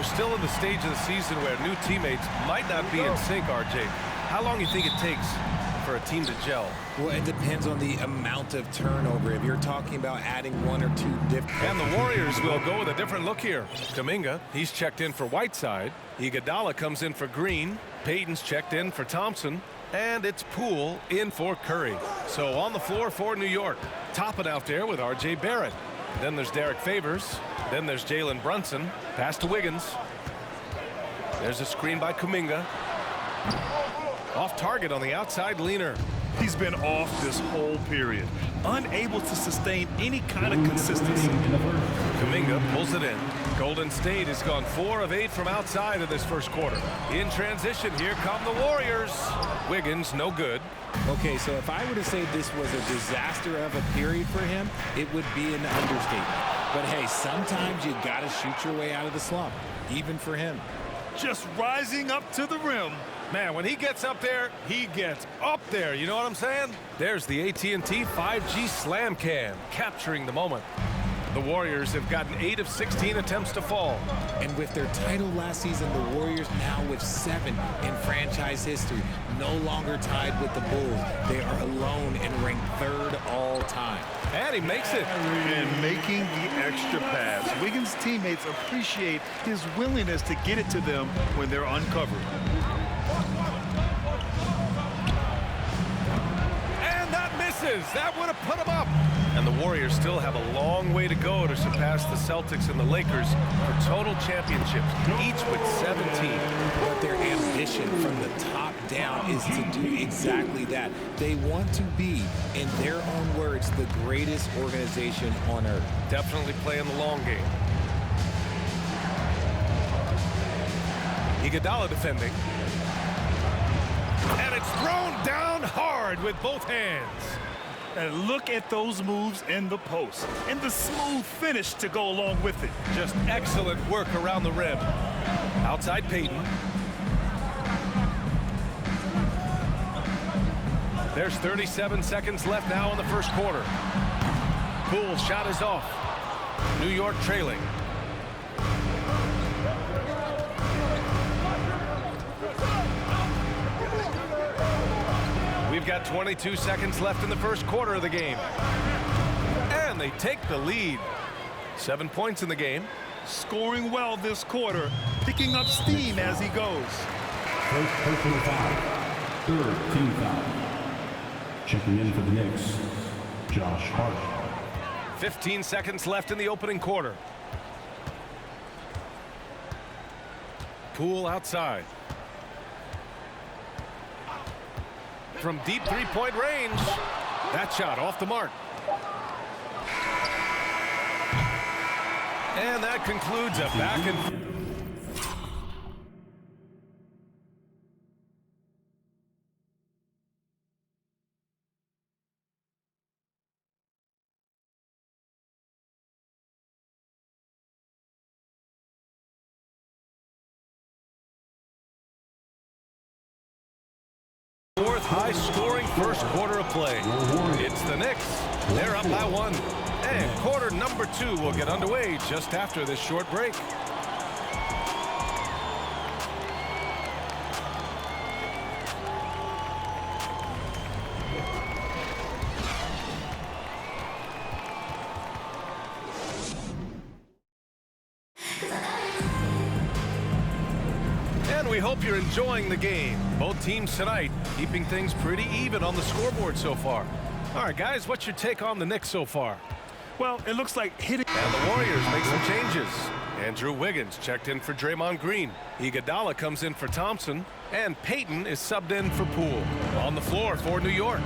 we're still in the stage of the season where new teammates might not be in sync, RJ. How long do you think it takes for a team to gel? Well, it depends on the amount of turnover. If you're talking about adding one or two different... And the Warriors will go with a different look here. Kuminga, he's checked in for Whiteside. Iguodala comes in for Green. Payton's checked in for Thompson. And it's Poole in for Curry. So on the floor for New York. Topping out there with R.J. Barrett. Then there's Derek Favors. Then there's Jalen Brunson. Pass to Wiggins. There's a screen by Kuminga. Off target on the outside leaner. He's been off this whole period, unable to sustain any kind of consistency. Kuminga pulls it in. Golden State has gone 4 of 8 from outside of this first quarter. In transition, here come the Warriors. Wiggins, no good. Okay, so if I were to say this was a disaster of a period for him, it would be an understatement. But hey, sometimes you gotta shoot your way out of the slump, even for him. Just rising up to the rim. Man, when he gets up there, he gets up there. You know what I'm saying? There's the AT&T 5G Slam Cam, capturing the moment. The Warriors have gotten 8 of 16 attempts to fall. And with their title last season, the Warriors now with 7 in franchise history, no longer tied with the Bulls. They are alone and ranked 3rd all time. And he makes it. And making the extra pass. Wiggins' teammates appreciate his willingness to get it to them when they're uncovered. And that misses. That would have put him up. And the Warriors still have a long way to go to surpass the Celtics and the Lakers for total championships, each with 17. But their ambition from the top down is to do exactly that. They want to be, in their own words, the greatest organization on earth. Definitely playing the long game. Iguodala defending. And it's thrown down hard with both hands. And look at those moves in the post and the smooth finish to go along with it. Just excellent work around the rim. Outside Payton. There's 37 seconds left now in the first quarter. Poole's shot is off. New York trailing. We've got 22 seconds left in the first quarter of the game. And they take the lead. 7 points in the game. Scoring well this quarter, picking up steam as he goes. First personal foul. 3rd team foul. Checking in for the Knicks, Josh Hart. 15 seconds left in the opening quarter. Poole outside. From deep three-point range. That shot off the mark. And that concludes a back and... Fourth high-scoring first quarter of play. It's the Knicks. They're up by 1. And quarter number 2 will get underway just after this short break. And we hope you're enjoying the game. Both teams tonight keeping things pretty even on the scoreboard so far. All right, guys, what's your take on the Knicks so far? Well, it looks like hitting. And the Warriors make some changes. Andrew Wiggins checked in for Draymond Green. Iguodala comes in for Thompson. And Payton is subbed in for Poole. On the floor for New York.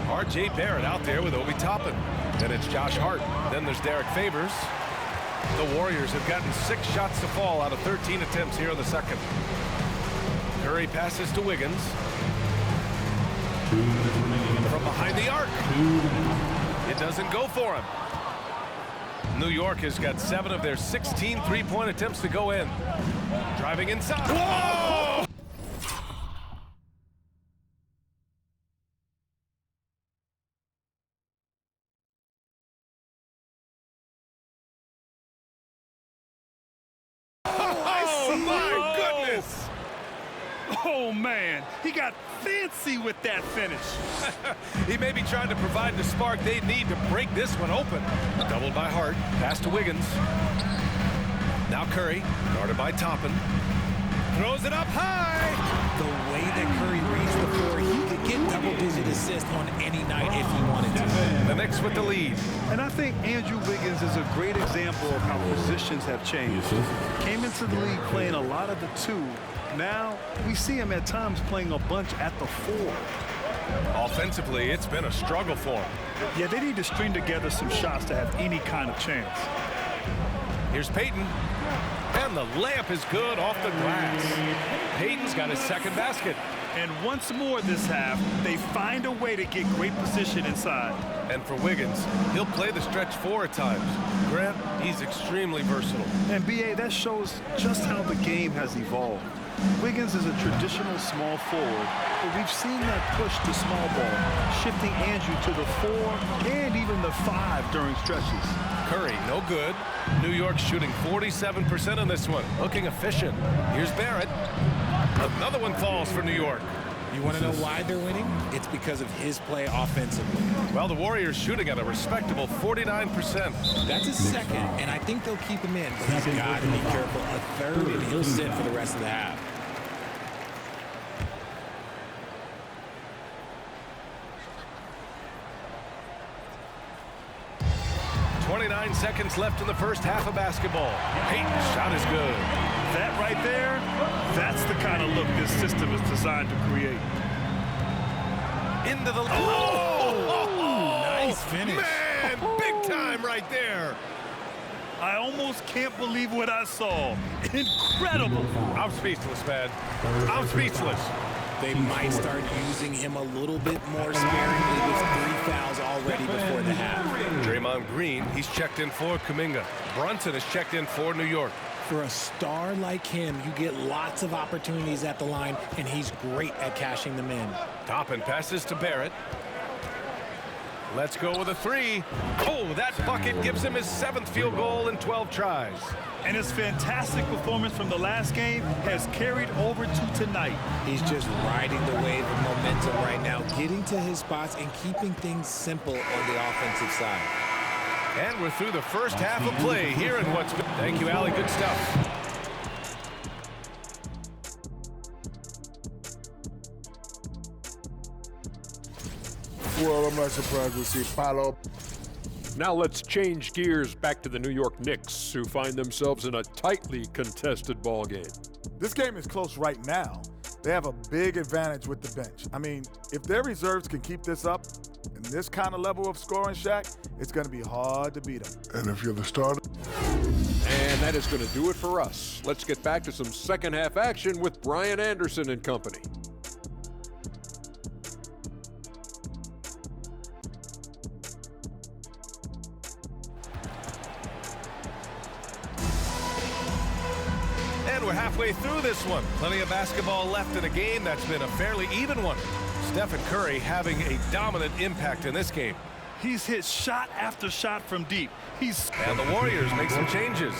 R.J. Barrett out there with Obi Toppin. Then it's Josh Hart. Then there's Derek Favors. The Warriors have gotten 6 shots to fall out of 13 attempts here in the second. Curry passes to Wiggins. From behind the arc. It doesn't go for him. New York has got 7 of their 16 three-point attempts to go in. Driving inside. Whoa! my goodness! Oh, man. He got fancy with that finish. He may be trying to provide the spark they need to break this one open. Doubled by Hart. Pass to Wiggins. Now Curry, guarded by Toppin. Throws it up high. The way that Curry reads the floor, he could get double-digit assists on any night if he wanted to. The Knicks with the lead. And I think Andrew Wiggins is a great example of how positions have changed. Came into the league playing a lot of the 2. Now, we see him at times playing a bunch at the 4. Offensively, it's been a struggle for him. Yeah, they need to string together some shots to have any kind of chance. Here's Payton. And the layup is good off the glass. Payton's got his second basket. And once more this half, they find a way to get great position inside. And for Wiggins, he'll play the stretch 4 at times. Grant, he's extremely versatile. And B.A., that shows just how the game has evolved. Wiggins is a traditional small forward, but we've seen that push to small ball, shifting Andrew to the 4 and even the 5 during stretches. Curry, no good. New York shooting 47% on this one, looking efficient. Here's Barrett. Another one falls for New York. You want to know why they're winning? It's because of his play offensively. Well, the Warriors shooting at a respectable 49%. That's his second, and I think they'll keep him in, but he's got to be careful. A third, and he'll sit for the rest of the half. 29 seconds left in the first half of basketball. Payton's shot is good. That right there, that's the kind of look this system is designed to create. Into the... Nice finish. Man, big time right there. I almost can't believe what I saw. Incredible. I'm speechless, man. I'm speechless. They might start using him a little bit more sparingly with 3 fouls already before the half. Draymond Green, he's checked in for Kuminga. Brunson is checked in for New York. For a star like him, you get lots of opportunities at the line, and he's great at cashing them in. Toppin passes to Barrett. Let's go with a 3. Oh, that bucket gives him his 7th field goal in 12 tries. And his fantastic performance from the last game has carried over to tonight. He's just riding the wave of momentum right now, getting to his spots and keeping things simple on the offensive side. And we're through the first half of play here in what's been... Thank you, Allie. Good stuff. Well, I'm not surprised to see Paolo. Now let's change gears back to the New York Knicks, who find themselves in a tightly contested ball game. This game is close right now. They have a big advantage with the bench. I mean, if their reserves can keep this up in this kind of level of scoring, Shaq, it's going to be hard to beat them. And if you're the starter. And that is going to do it for us. Let's get back to some second half action with Brian Anderson and company. And we're halfway through this one. Plenty of basketball left in a game that's been a fairly even one. Stephen Curry having a dominant impact in this game. He's hit shot after shot from deep. And the Warriors make some changes.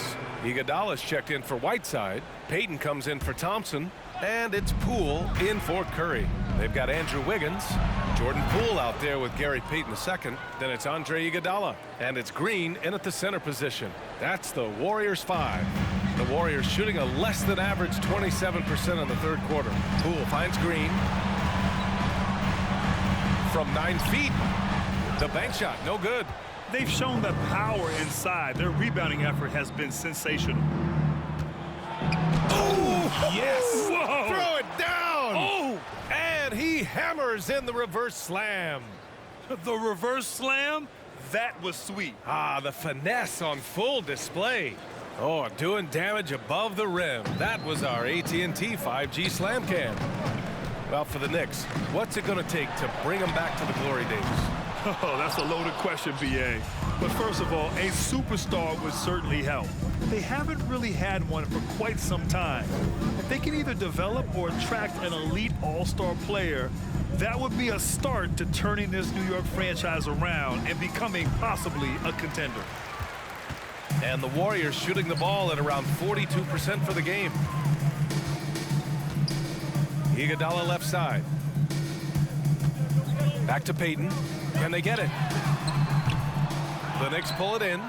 Iguodala's checked in for Whiteside. Payton comes in for Thompson. And it's Poole in for Curry. They've got Andrew Wiggins, Jordan Poole out there with Gary Payton II. Then it's Andre Iguodala. And it's Green in at the center position. That's the Warriors 5. The Warriors shooting a less than average 27% in the third quarter. Poole finds Green. From 9 feet. The bank shot, no good. They've shown the power inside. Their rebounding effort has been sensational. Oh, yes! Whoa. Throw it down! Oh! And he hammers in the reverse slam. The reverse slam? That was sweet. Ah, the finesse on full display. Oh, doing damage above the rim. That was our AT&T 5G slam cam. Well, for the Knicks, what's it going to take to bring them back to the glory days? Oh, that's a loaded question, B.A. But first of all, a superstar would certainly help. They haven't really had one for quite some time. If they can either develop or attract an elite all-star player, that would be a start to turning this New York franchise around and becoming possibly a contender. And the Warriors shooting the ball at around 42% for the game. Iguodala left side. Back to Payton. Can they get it? The Knicks pull it in.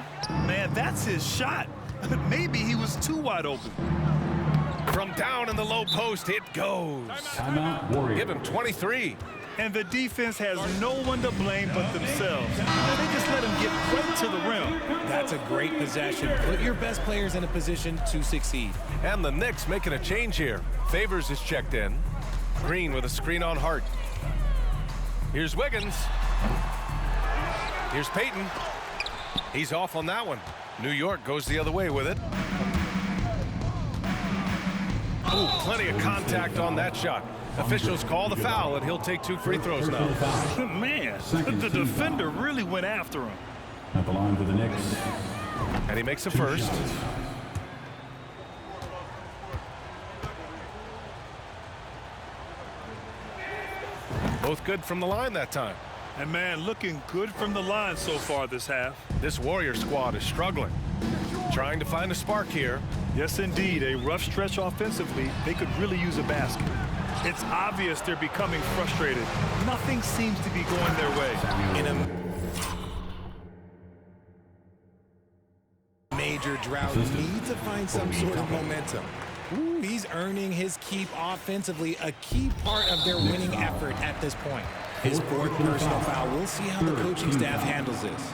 Man, that's his shot. Maybe he was too wide open. From down in the low post, it goes. Timeout, Warriors. Give him 23. And the defense has no one to blame but themselves. They just let him get right to the rim. That's a great possession. Put your best players in a position to succeed. And the Knicks making a change here. Favors is checked in. Green with a screen on Hart. Here's Wiggins. Here's Payton. He's off on that one. New York goes the other way with it. Ooh, plenty of contact on that shot. Officials call the foul, and he'll take 2 free throws now. Man, the defender really went after him. At the line for the Knicks. And he makes a first. Both good from the line that time. And man, looking good from the line so far this half. This Warrior squad is struggling. Trying to find a spark here. Yes, indeed. A rough stretch offensively. They could really use a basket. It's obvious they're becoming frustrated. Nothing seems to be going their way. In a major drought, need to find some sort of momentum. Ooh, he's earning his keep offensively, a key part of their winning effort at this point. His 4th personal foul. We'll see how the coaching staff handles this.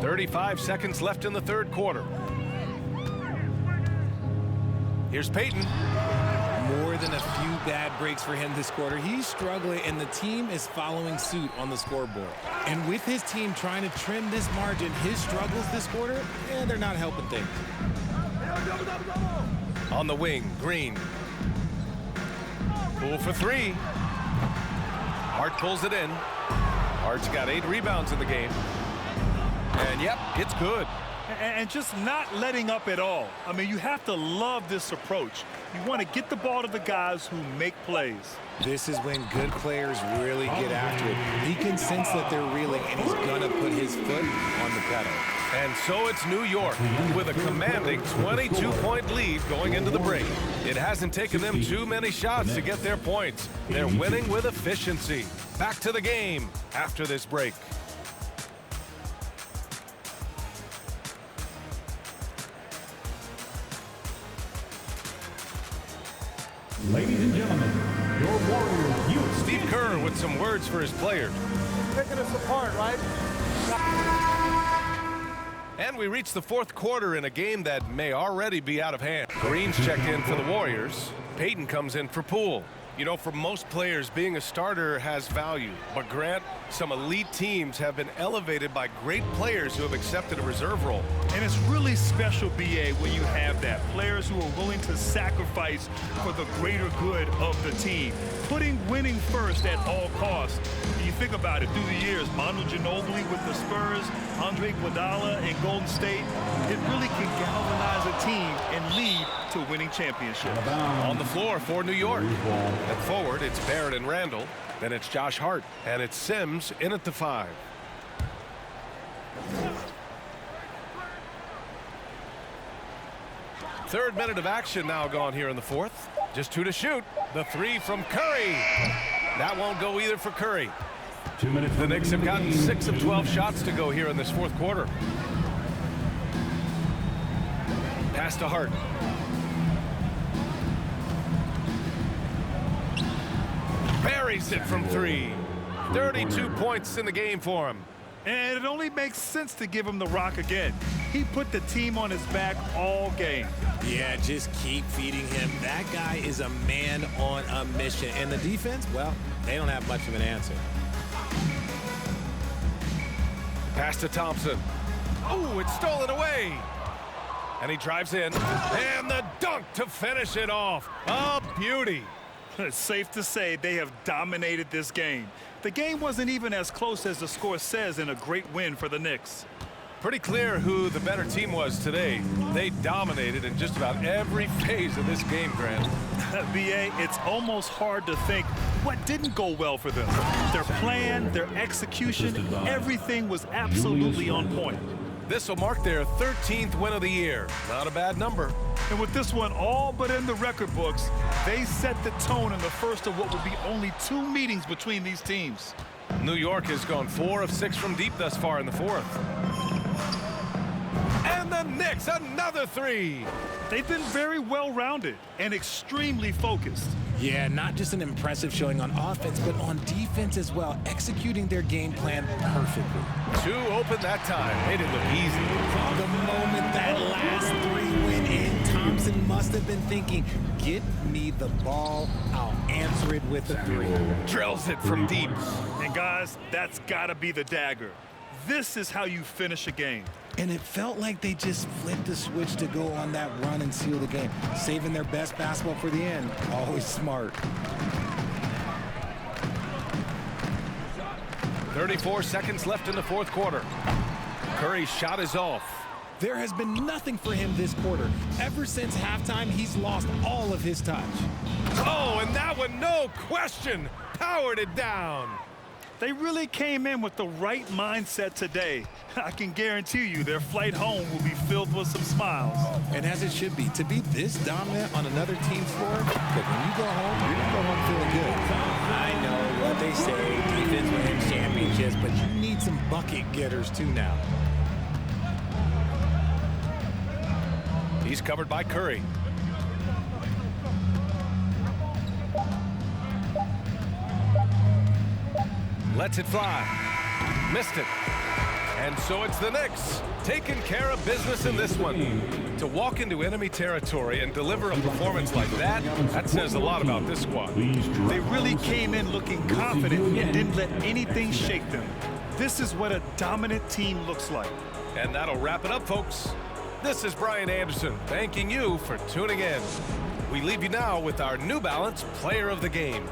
35 seconds left in the 3rd quarter. Here's Payton. More than a few bad breaks for him this quarter. He's struggling, and the team is following suit on the scoreboard. And with his team trying to trim this margin, his struggles this quarter, they're not helping things. On the wing, Green. Poole for 3. Hart pulls it in. Hart's got 8 rebounds in the game. And yep, it's good. And just not letting up at all. I mean, you have to love this approach. You want to get the ball to the guys who make plays. This is when good players really get after it. He can sense that they're reeling, and he's going to put his foot on the pedal. And so it's New York with a commanding 22-point lead going into the break. It hasn't taken them too many shots to get their points. They're winning with efficiency. Back to the game after this break. Ladies and gentlemen, your Warriors USA. Steve Kerr with some words for his players. Picking us apart, right? And we reach the 4th quarter in a game that may already be out of hand. Green's checked in for the Warriors. Payton comes in for Poole. You know, for most players, being a starter has value. But Grant, some elite teams have been elevated by great players who have accepted a reserve role. And it's really special, B.A., when you have that. Players who are willing to sacrifice for the greater good of the team. Putting winning first at all costs. You think about it, through the years, Manu Ginobili with the Spurs, Andre Iguodala in Golden State, it really can galvanize a team and lead to winning championships. On the floor for New York. At forward, it's Barrett and Randall. Then it's Josh Hart. And it's Sims in at the 5. Third minute of action now gone here in the 4th. Just 2 to shoot. The 3 from Curry. That won't go either for Curry. 2 minutes. The Knicks have gotten 6 of 12 shots to go here in this 4th quarter. Pass to Hart. Buries it from 3. 32 points in the game for him. And it only makes sense to give him the rock again. He put the team on his back all game. Yeah, just keep feeding him. That guy is a man on a mission. And the defense, well, they don't have much of an answer. Pass to Thompson. Oh, it's stolen away. And he drives in. And the dunk to finish it off. A beauty. It's safe to say they have dominated this game. The game wasn't even as close as the score says in a great win for the Knicks. Pretty clear who the better team was today. They dominated in just about every phase of this game, Grant. BA, it's almost hard to think what didn't go well for them. Their plan, their execution, everything was absolutely on point. This will mark their 13th win of the year. Not a bad number. And with this one all but in the record books, they set the tone in the first of what will be only 2 meetings between these teams. New York has gone 4 of 6 from deep thus far in the 4th. And the Knicks, another 3. They've been very well-rounded and extremely focused. Yeah, not just an impressive showing on offense, but on defense as well, executing their game plan perfectly. 2 open that time. Made it look easy. The moment that last 3 went in, Thompson must have been thinking, get me the ball, I'll answer it with a 3. Drills it from deep. And guys, that's got to be the dagger. This is how you finish a game. And it felt like they just flipped the switch to go on that run and seal the game, saving their best basketball for the end. Always smart. 34 seconds left in the 4th quarter. Curry's shot is off. There has been nothing for him this quarter. Ever since halftime, he's lost all of his touch. Oh, and that one, no question, powered it down. They really came in with the right mindset today. I can guarantee you their flight home will be filled with some smiles. And as it should be, to be this dominant on another team's floor, look, when you go home, you're going to go home feeling good. I know what they say, defense wins championships, but you need some bucket getters too now. He's covered by Curry. Lets it fly. Missed it. And so it's the Knicks taking care of business in this one. To walk into enemy territory and deliver a performance like that, that says a lot about this squad. They really came in looking confident and didn't let anything shake them. This is what a dominant team looks like. And that'll wrap it up, folks. This is Brian Anderson thanking you for tuning in. We leave you now with our New Balance Player of the Game.